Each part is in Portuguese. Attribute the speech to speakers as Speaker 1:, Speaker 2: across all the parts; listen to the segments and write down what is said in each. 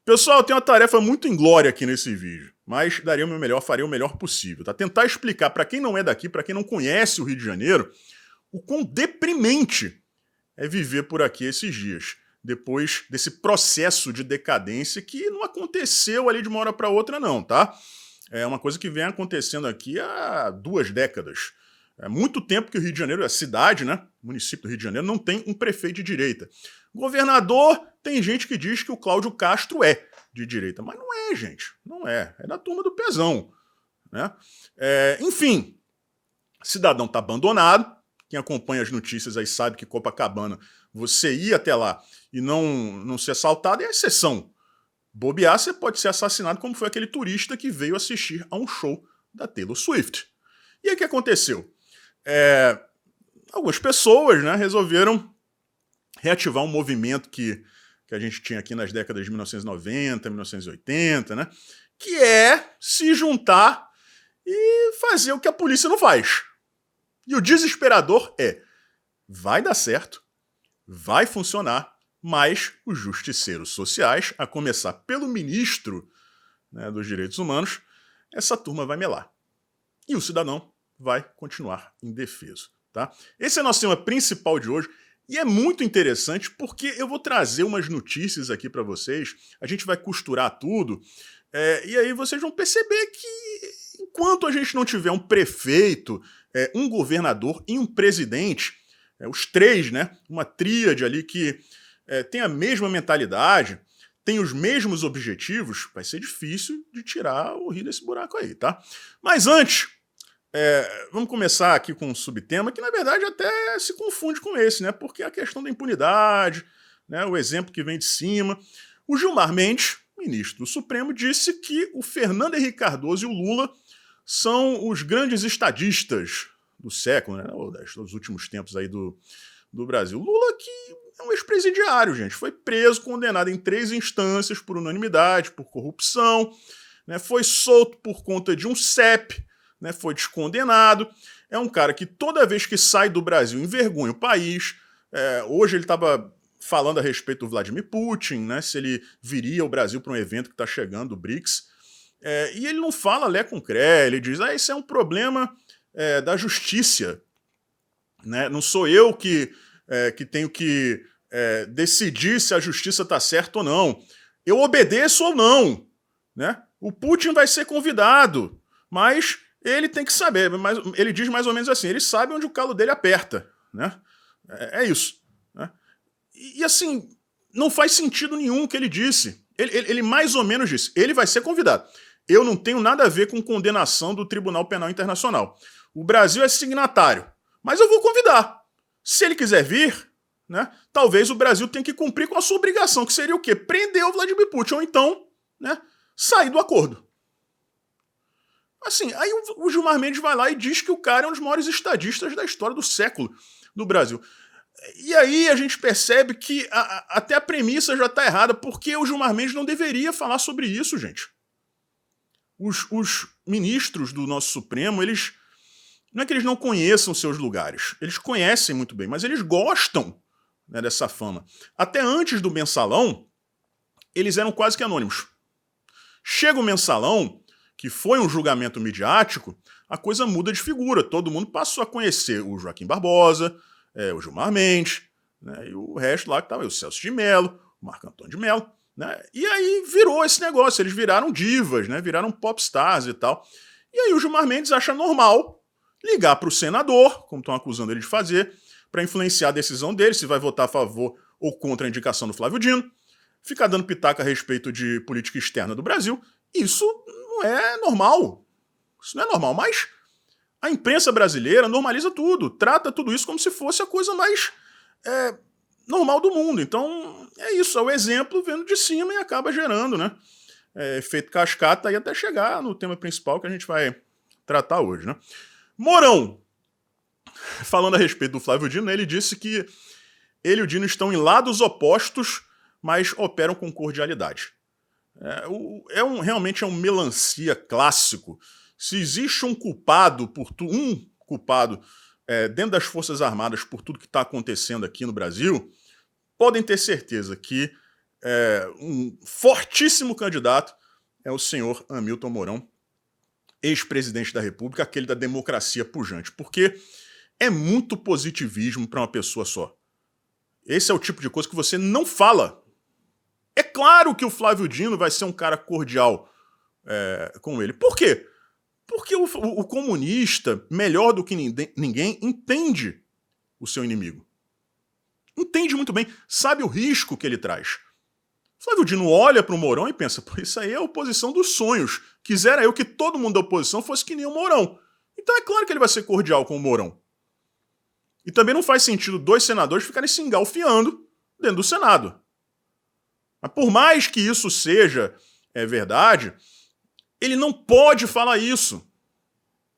Speaker 1: Pessoal, eu tenho uma tarefa muito inglória aqui nesse vídeo, mas daria o meu melhor, faria o melhor possível, tá? Tentar explicar para quem não é daqui, para quem não conhece o Rio de Janeiro, o quão deprimente é viver por aqui esses dias, depois desse processo de decadência que não aconteceu ali de uma hora para outra não, tá? É uma coisa que vem acontecendo aqui há 2 décadas. É muito tempo que o Rio de Janeiro, a cidade, né, o município do Rio de Janeiro, não tem um prefeito de direita. Governador, tem gente que diz que o Cláudio Castro é de direita, mas não é, gente, não é. É da turma do Pezão, né? Enfim, cidadão está abandonado. Quem acompanha as notícias aí sabe que Copacabana, você ir até lá e não ser assaltado é exceção. Bobear, você pode ser assassinado, como foi aquele turista que veio assistir a um show da Taylor Swift. E aí o que aconteceu? Algumas pessoas, né, resolveram reativar um movimento que a gente tinha aqui nas décadas de 1990, 1980, né, que é se juntar e fazer o que a polícia não faz. E o desesperador vai dar certo, vai funcionar, mas os justiceiros sociais, a começar pelo ministro, né, dos Direitos Humanos, essa turma vai melar. E o cidadão vai continuar indefeso. Tá? Esse é o nosso tema principal de hoje e é muito interessante porque eu vou trazer umas notícias aqui para vocês, a gente vai costurar tudo, e aí vocês vão perceber que enquanto a gente não tiver um prefeito, um governador e um presidente, os três, né, uma tríade ali que tem a mesma mentalidade, tem os mesmos objetivos, vai ser difícil de tirar o Rio desse buraco aí, tá? Mas antes, vamos começar aqui com um subtema que, na verdade, até se confunde com esse, né? Porque a questão da impunidade, né, o exemplo que vem de cima. O Gilmar Mendes, ministro do Supremo, disse que o Fernando Henrique Cardoso e o Lula são os grandes estadistas do século, né? Ou dos últimos tempos aí do Brasil. Lula que é um ex-presidiário, gente. Foi preso, condenado em 3 instâncias por unanimidade, por corrupção, né? Foi solto por conta de um CEP, né? Foi descondenado. É um cara que toda vez que sai do Brasil envergonha o país. Hoje ele estava falando a respeito do Vladimir Putin, né? Se ele viria ao Brasil para um evento que está chegando, o BRICS. E ele não fala lé com cré, ele diz, isso é um problema da justiça. Né? Não sou eu que tenho que decidir se a justiça está certa ou não. Eu obedeço ou não. Né? O Putin vai ser convidado, mas ele tem que saber. Mas ele diz mais ou menos assim, ele sabe onde o calo dele aperta. Né? É isso. Né? E assim, não faz sentido nenhum o que ele disse. Ele mais ou menos disse, ele vai ser convidado. Eu não tenho nada a ver com condenação do Tribunal Penal Internacional. O Brasil é signatário, mas eu vou convidar. Se ele quiser vir, né, talvez o Brasil tenha que cumprir com a sua obrigação, que seria o quê? Prender o Vladimir Putin, ou então, né, sair do acordo. Assim, aí o Gilmar Mendes vai lá e diz que o cara é um dos maiores estadistas da história do século do Brasil. E aí a gente percebe que até a premissa já está errada, porque o Gilmar Mendes não deveria falar sobre isso, gente. Os ministros do nosso Supremo, eles não é que eles não conheçam seus lugares, eles conhecem muito bem, mas eles gostam, né, dessa fama. Até antes do Mensalão, eles eram quase que anônimos. Chega o Mensalão, que foi um julgamento midiático, a coisa muda de figura. Todo mundo passou a conhecer o Joaquim Barbosa, o Gilmar Mendes, né, e o resto lá que estava, o Celso de Mello, o Marco Antônio de Mello. Né? E aí virou esse negócio, eles viraram divas, né? Viraram popstars e tal. E aí o Gilmar Mendes acha normal ligar para o senador, como estão acusando ele de fazer, para influenciar a decisão dele, se vai votar a favor ou contra a indicação do Flávio Dino, ficar dando pitaca a respeito de política externa do Brasil. Isso não é normal. Isso não é normal, mas a imprensa brasileira normaliza tudo, trata tudo isso como se fosse a coisa mais normal do mundo. Então, é isso, é o exemplo vendo de cima e acaba gerando, né? Efeito cascata aí até chegar no tema principal que a gente vai tratar hoje, né? Mourão, falando a respeito do Flávio Dino, ele disse que ele e o Dino estão em lados opostos, mas operam com cordialidade. Realmente é um melancia clássico. Se existe um culpado dentro das Forças Armadas por tudo que está acontecendo aqui no Brasil, podem ter certeza que um fortíssimo candidato é o senhor Hamilton Mourão, ex-presidente da República, aquele da democracia pujante, porque é muito positivismo para uma pessoa só. Esse é o tipo de coisa que você não fala. É claro que o Flávio Dino vai ser um cara cordial com ele. Por quê? Porque o comunista, melhor do que ninguém, entende o seu inimigo. Entende muito bem, sabe o risco que ele traz. Flávio Dino olha para o Mourão e pensa, pô, isso aí é a oposição dos sonhos. Quisera eu que todo mundo da oposição fosse que nem o Mourão. Então é claro que ele vai ser cordial com o Mourão. E também não faz sentido dois senadores ficarem se engalfiando dentro do Senado. Mas por mais que isso seja verdade, ele não pode falar isso.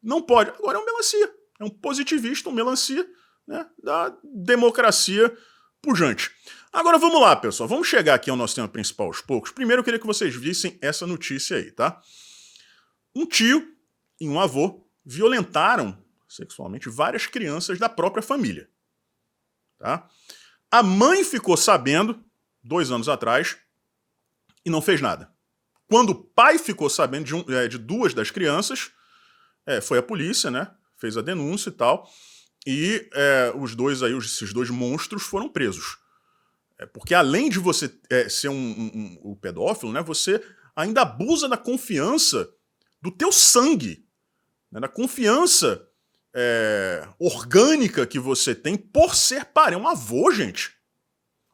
Speaker 1: Não pode. Agora é um melancia. É um positivista, um melancia, né, da democracia pujante. Agora vamos lá, pessoal. Vamos chegar aqui ao nosso tema principal aos poucos. Primeiro eu queria que vocês vissem essa notícia aí, tá? Um tio e um avô violentaram sexualmente várias crianças da própria família. Tá? A mãe ficou sabendo 2 anos atrás e não fez nada. Quando o pai ficou sabendo de 2 das crianças, foi a polícia, né? Fez a denúncia e tal. E esses dois monstros foram presos. Porque além de você ser o pedófilo, né, você ainda abusa da confiança do teu sangue, né, da confiança orgânica que você tem por ser pai. É um avô, gente.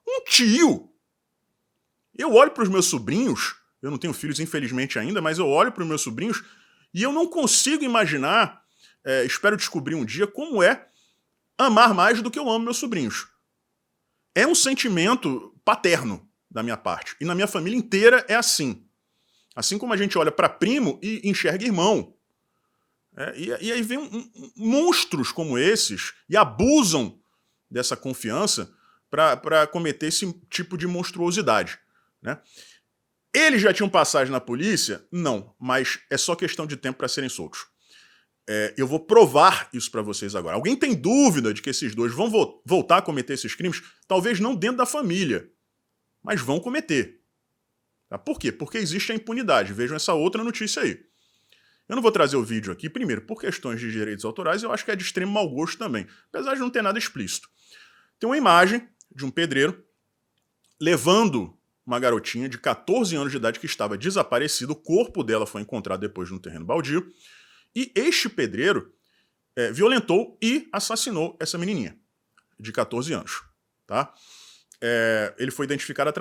Speaker 1: Um tio. Eu olho para os meus sobrinhos, eu não tenho filhos infelizmente ainda, mas eu olho para os meus sobrinhos e eu não consigo imaginar, espero descobrir um dia, como é amar mais do que eu amo meus sobrinhos. É um sentimento paterno da minha parte. E na minha família inteira é assim. Assim como a gente olha para primo e enxerga irmão. E aí vem monstros como esses e abusam dessa confiança para cometer esse tipo de monstruosidade. Né? Eles já tinham passagem na polícia? Não, mas é só questão de tempo para serem soltos. Eu vou provar isso para vocês agora. Alguém tem dúvida de que esses dois vão voltar a cometer esses crimes? Talvez não dentro da família, mas vão cometer. Tá? Por quê? Porque existe a impunidade. Vejam essa outra notícia aí. Eu não vou trazer o vídeo aqui, primeiro, por questões de direitos autorais, eu acho que é de extremo mau gosto também, apesar de não ter nada explícito. Tem uma imagem de um pedreiro levando uma garotinha de 14 anos de idade que estava desaparecida, o corpo dela foi encontrado depois no terreno baldio, e este pedreiro violentou e assassinou essa menininha de 14 anos. Tá? Ele foi identificado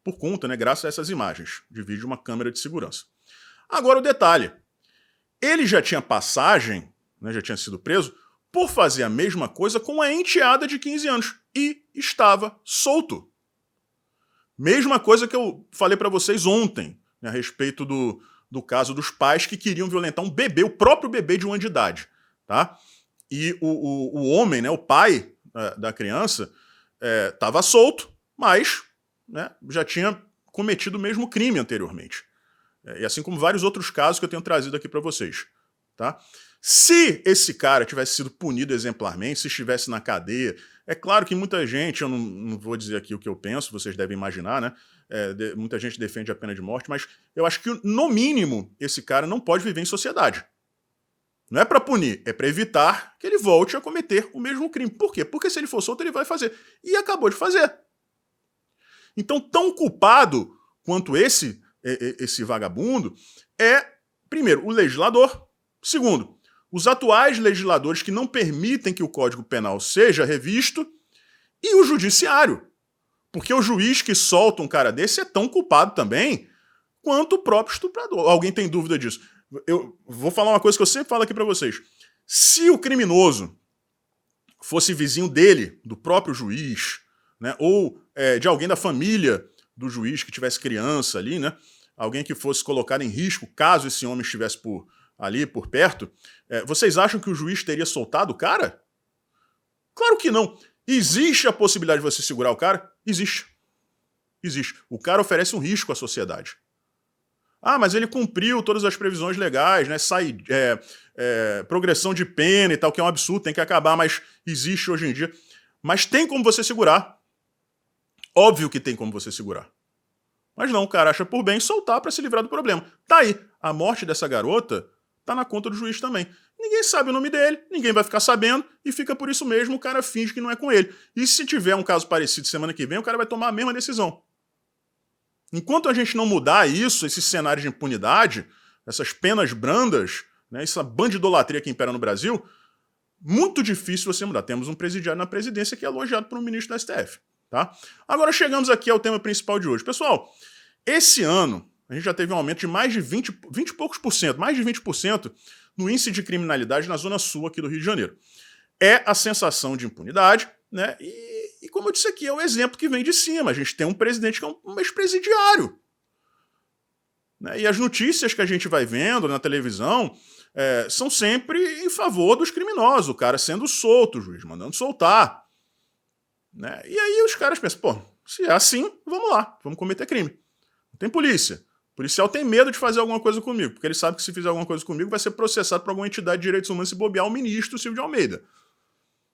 Speaker 1: por conta, né, graças a essas imagens de vídeo de uma câmera de segurança. Agora o detalhe. Ele já tinha passagem, né, já tinha sido preso, por fazer a mesma coisa com a enteada de 15 anos. E estava solto. Mesma coisa que eu falei para vocês ontem, né, a respeito do caso dos pais que queriam violentar um bebê, o próprio bebê de 1 ano de idade. Tá? E o homem, né, o pai da criança, estava solto, mas, né, já tinha cometido o mesmo crime anteriormente. E assim como vários outros casos que eu tenho trazido aqui para vocês. Tá? Se esse cara tivesse sido punido exemplarmente, se estivesse na cadeia, é claro que muita gente, eu não vou dizer aqui o que eu penso, vocês devem imaginar, né? Muita gente defende a pena de morte, mas eu acho que, no mínimo, esse cara não pode viver em sociedade. Não é para punir, é para evitar que ele volte a cometer o mesmo crime. Por quê? Porque se ele for solto, ele vai fazer. E acabou de fazer. Então, tão culpado quanto esse vagabundo é, primeiro, o legislador, segundo, os atuais legisladores que não permitem que o Código Penal seja revisto e o judiciário. Porque o juiz que solta um cara desse é tão culpado também quanto o próprio estuprador. Alguém tem dúvida disso? Eu vou falar uma coisa que eu sempre falo aqui para vocês. Se o criminoso fosse vizinho dele, do próprio juiz, né, ou de alguém da família do juiz que tivesse criança ali, né, alguém que fosse colocado em risco caso esse homem estivesse por perto, vocês acham que o juiz teria soltado o cara? Claro que não. Existe a possibilidade de você segurar o cara? Existe. Existe. O cara oferece um risco à sociedade. Ah, mas ele cumpriu todas as previsões legais, né? Progressão de pena e tal, que é um absurdo, tem que acabar, mas existe hoje em dia. Mas tem como você segurar. Óbvio que tem como você segurar. Mas não, o cara acha por bem soltar para se livrar do problema. Tá aí, a morte dessa garota tá na conta do juiz também. Ninguém sabe o nome dele, ninguém vai ficar sabendo, e fica por isso mesmo, o cara finge que não é com ele. E se tiver um caso parecido semana que vem, o cara vai tomar a mesma decisão. Enquanto a gente não mudar isso, esse cenário de impunidade, essas penas brandas, né, essa bandidolatria que impera no Brasil, muito difícil você mudar. Temos um presidiário na presidência que é elogiado por um ministro da STF. Tá? Agora chegamos aqui ao tema principal de hoje. Pessoal, esse ano a gente já teve um aumento de mais de 20 e poucos por cento, mais de 20% no índice de criminalidade na zona sul aqui do Rio de Janeiro. É a sensação de impunidade, né? E como eu disse aqui, é o exemplo que vem de cima. A gente tem um presidente que é um ex-presidiário. Né? E as notícias que a gente vai vendo na televisão são sempre em favor dos criminosos, o cara sendo solto, o juiz mandando soltar. Né? E aí os caras pensam, pô, se é assim, vamos lá, vamos cometer crime. Não tem polícia. O policial tem medo de fazer alguma coisa comigo, porque ele sabe que se fizer alguma coisa comigo vai ser processado por alguma entidade de direitos humanos se bobear o ministro Silvio de Almeida.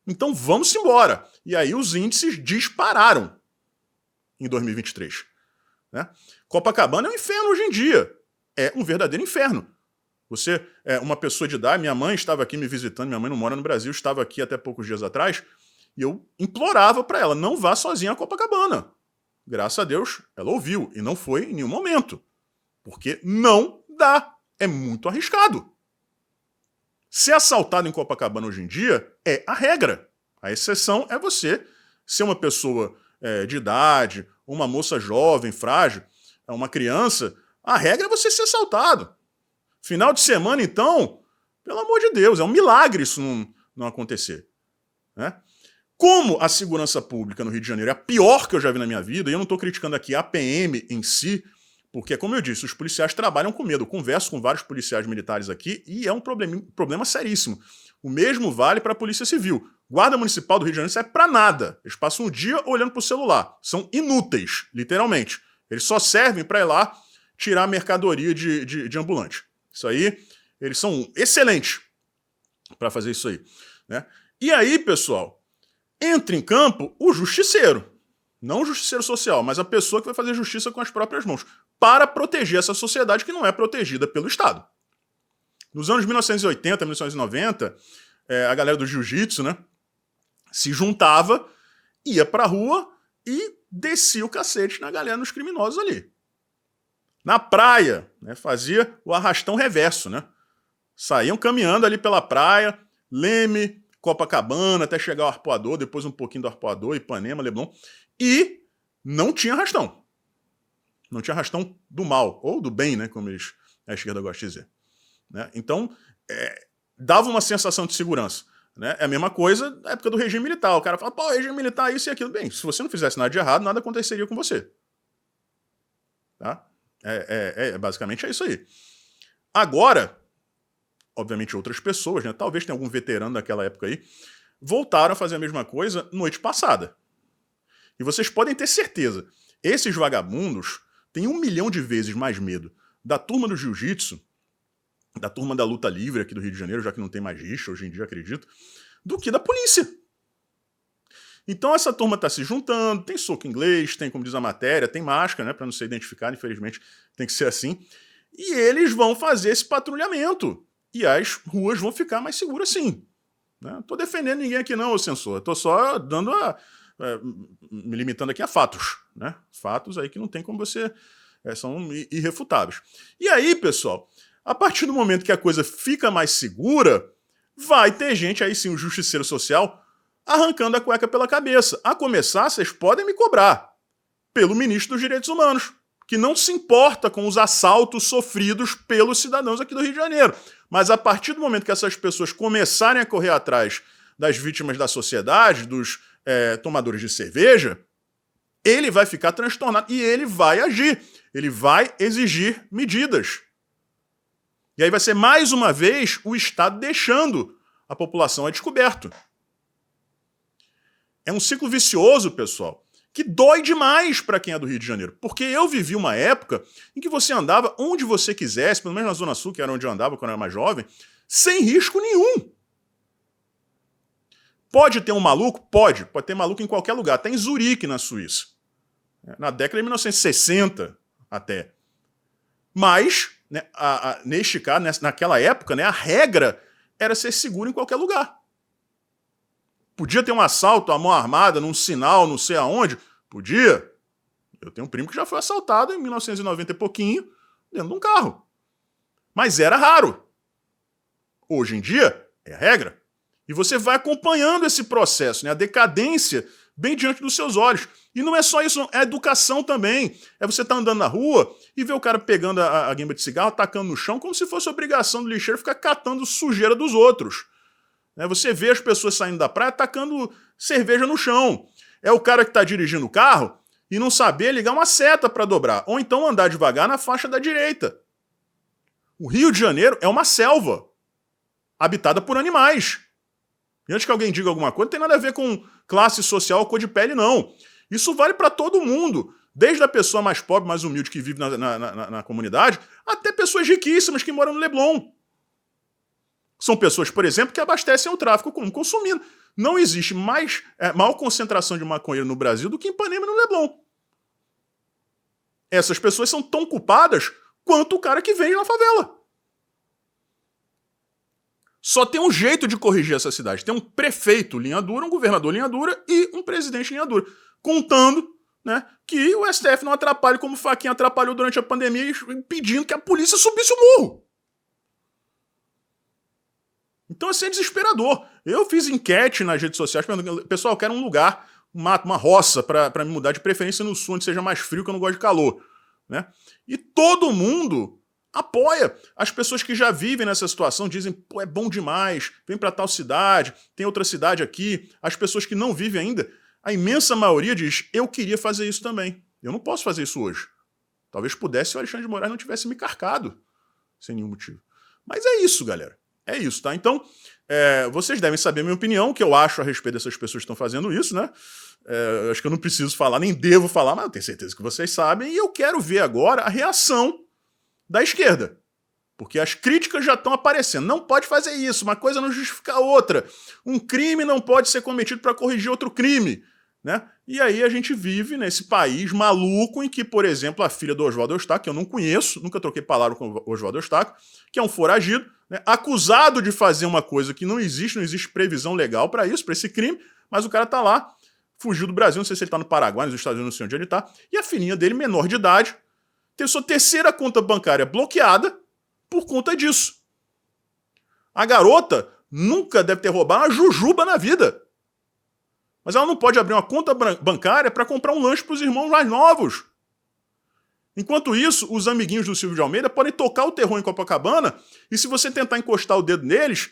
Speaker 1: Então vamos embora. E aí os índices dispararam em 2023. Né? Copacabana é um inferno hoje em dia. É um verdadeiro inferno. Você é uma pessoa de idade, minha mãe estava aqui me visitando, minha mãe não mora no Brasil, estava aqui até poucos dias atrás, e eu implorava para ela, não vá sozinha a Copacabana. Graças a Deus, ela ouviu, e não foi em nenhum momento. Porque não dá. É muito arriscado. Ser assaltado em Copacabana hoje em dia é a regra. A exceção é você ser uma pessoa de idade, uma moça jovem, frágil, uma criança. A regra é você ser assaltado. Final de semana, então, pelo amor de Deus, é um milagre isso não acontecer. Né? Como a segurança pública no Rio de Janeiro é a pior que eu já vi na minha vida, e eu não estou criticando aqui a PM em si, porque, como eu disse, os policiais trabalham com medo. Eu converso com vários policiais militares aqui e é um problema seríssimo. O mesmo vale para a Polícia Civil. Guarda Municipal do Rio de Janeiro serve para nada. Eles passam o dia olhando para o celular. São inúteis, literalmente. Eles só servem para ir lá tirar mercadoria de ambulante. Isso aí, eles são excelentes para fazer isso aí. Né? E aí, pessoal, entra em campo o justiceiro. Não o justiceiro social, mas a pessoa que vai fazer justiça com as próprias mãos, para proteger essa sociedade que não é protegida pelo Estado. Nos anos 1980, 1990, a galera do jiu-jitsu, né, se juntava, ia pra rua e descia o cacete na galera, nos criminosos ali. Na praia, né, fazia o arrastão reverso, né? Saíam caminhando ali pela praia, Leme, Copacabana, até chegar ao Arpoador, depois um pouquinho do Arpoador, Ipanema, Leblon, e não tinha arrastão. Não tinha arrastão do mal, ou do bem, né, como a esquerda gosta de dizer. Né? Então, dava uma sensação de segurança. Né? É a mesma coisa na época do regime militar. O cara fala, pô, regime militar, isso e aquilo. Bem, se você não fizesse nada de errado, nada aconteceria com você. Tá? Basicamente é isso aí. Agora, obviamente outras pessoas, né, talvez tenha algum veterano daquela época aí, voltaram a fazer a mesma coisa noite passada. E vocês podem ter certeza, esses vagabundos têm 1 milhão de vezes mais medo da turma do jiu-jitsu, da turma da luta livre aqui do Rio de Janeiro, já que não tem mais rixa hoje em dia, acredito, do que da polícia. Então essa turma está se juntando, tem soco inglês, tem, como diz a matéria, tem máscara, né, para não ser identificado, infelizmente tem que ser assim, e eles vão fazer esse patrulhamento. E as ruas vão ficar mais seguras sim. Não tô defendendo ninguém aqui não, ô censor, eu tô só dando me limitando aqui a fatos, né? Fatos aí que não tem como você... são irrefutáveis. E aí, pessoal, a partir do momento que a coisa fica mais segura, vai ter gente aí sim, o justiceiro social, arrancando a cueca pela cabeça. A começar, vocês podem me cobrar, pelo ministro dos Direitos Humanos, que não se importa com os assaltos sofridos pelos cidadãos aqui do Rio de Janeiro. Mas a partir do momento que essas pessoas começarem a correr atrás das vítimas da sociedade, dos tomadores de cerveja, ele vai ficar transtornado e ele vai agir. Ele vai exigir medidas. E aí vai ser mais uma vez o Estado deixando a população a descoberto. É um ciclo vicioso, pessoal, que dói demais para quem é do Rio de Janeiro. Porque eu vivi uma época em que você andava onde você quisesse, pelo menos na Zona Sul, que era onde eu andava quando eu era mais jovem, sem risco nenhum. Pode ter um maluco? Pode ter maluco em qualquer lugar. Até em Zurique, na Suíça. Na década de 1960, até. Mas, né, neste caso, naquela época, né, a regra era ser seguro em qualquer lugar. Podia ter um assalto à mão armada, num sinal, não sei aonde? Podia. Eu tenho um primo que já foi assaltado em 1990 e pouquinho, dentro de um carro. Mas era raro. Hoje em dia, é a regra. E você vai acompanhando esse processo, né, a decadência bem diante dos seus olhos. E não é só isso, não. É educação também. É você estar andando na rua e ver o cara pegando a guimba de cigarro, tacando no chão, como se fosse obrigação do lixeiro ficar catando sujeira dos outros. Você vê as pessoas saindo da praia tacando cerveja no chão. É o cara que está dirigindo o carro e não saber ligar uma seta para dobrar. Ou então andar devagar na faixa da direita. O Rio de Janeiro é uma selva habitada por animais. E antes que alguém diga alguma coisa, não tem nada a ver com classe social ou cor de pele, não. Isso vale para todo mundo. Desde a pessoa mais pobre, mais humilde que vive na comunidade, até pessoas riquíssimas que moram no Leblon. São pessoas, por exemplo, que abastecem o tráfico como consumindo. Não existe maior concentração de maconheiro no Brasil do que em Ipanema e no Leblon. Essas pessoas são tão culpadas quanto o cara que vende na favela. Só tem um jeito de corrigir essa cidade. Tem um prefeito linha dura, um governador linha dura e um presidente linha dura. Contando, né, que o STF não atrapalhe como o Fachin atrapalhou durante a pandemia, impedindo que a polícia subisse o morro. Então isso é desesperador. Eu fiz enquete nas redes sociais perguntando, pessoal, eu quero um lugar, uma roça para me mudar, de preferência no sul, onde seja mais frio, que eu não gosto de calor. Né? E todo mundo apoia. As pessoas que já vivem nessa situação dizem, pô, é bom demais, vem para tal cidade, tem outra cidade aqui. As pessoas que não vivem ainda, a imensa maioria diz, eu queria fazer isso também. Eu não posso fazer isso hoje. Talvez pudesse se o Alexandre de Moraes não tivesse me carcado, sem nenhum motivo. Mas é isso, galera. É isso, tá? Então, vocês devem saber a minha opinião, o que eu acho a respeito dessas pessoas que estão fazendo isso, né? Acho que eu não preciso falar, nem devo falar, mas eu tenho certeza que vocês sabem. E eu quero ver agora a reação da esquerda. Porque as críticas já estão aparecendo. Não pode fazer isso, uma coisa não justifica a outra. Um crime não pode ser cometido para corrigir outro crime. Né? E aí a gente vive nesse país maluco em que, por exemplo, a filha do Oswaldo Eustáquio, que eu não conheço, nunca troquei palavra com o Oswaldo Eustáquio, que é um foragido, né, acusado de fazer uma coisa que não existe previsão legal para isso, para esse crime, mas o cara tá lá, fugiu do Brasil, não sei se ele tá no Paraguai, nos Estados Unidos, não sei onde ele tá, e a filhinha dele, menor de idade, teve sua terceira conta bancária bloqueada por conta disso. A garota nunca deve ter roubado uma jujuba na vida. Mas ela não pode abrir uma conta bancária para comprar um lanche para os irmãos mais novos. Enquanto isso, os amiguinhos do Silvio de Almeida podem tocar o terror em Copacabana e se você tentar encostar o dedo neles,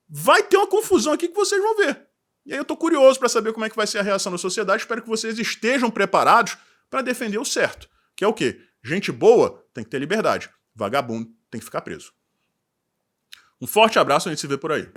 Speaker 1: vai ter uma confusão aqui que vocês vão ver. E aí eu tô curioso para saber como é que vai ser a reação da sociedade. Espero que vocês estejam preparados para defender o certo. Que é o quê? Gente boa tem que ter liberdade. Vagabundo tem que ficar preso. Um forte abraço, a gente se vê por aí.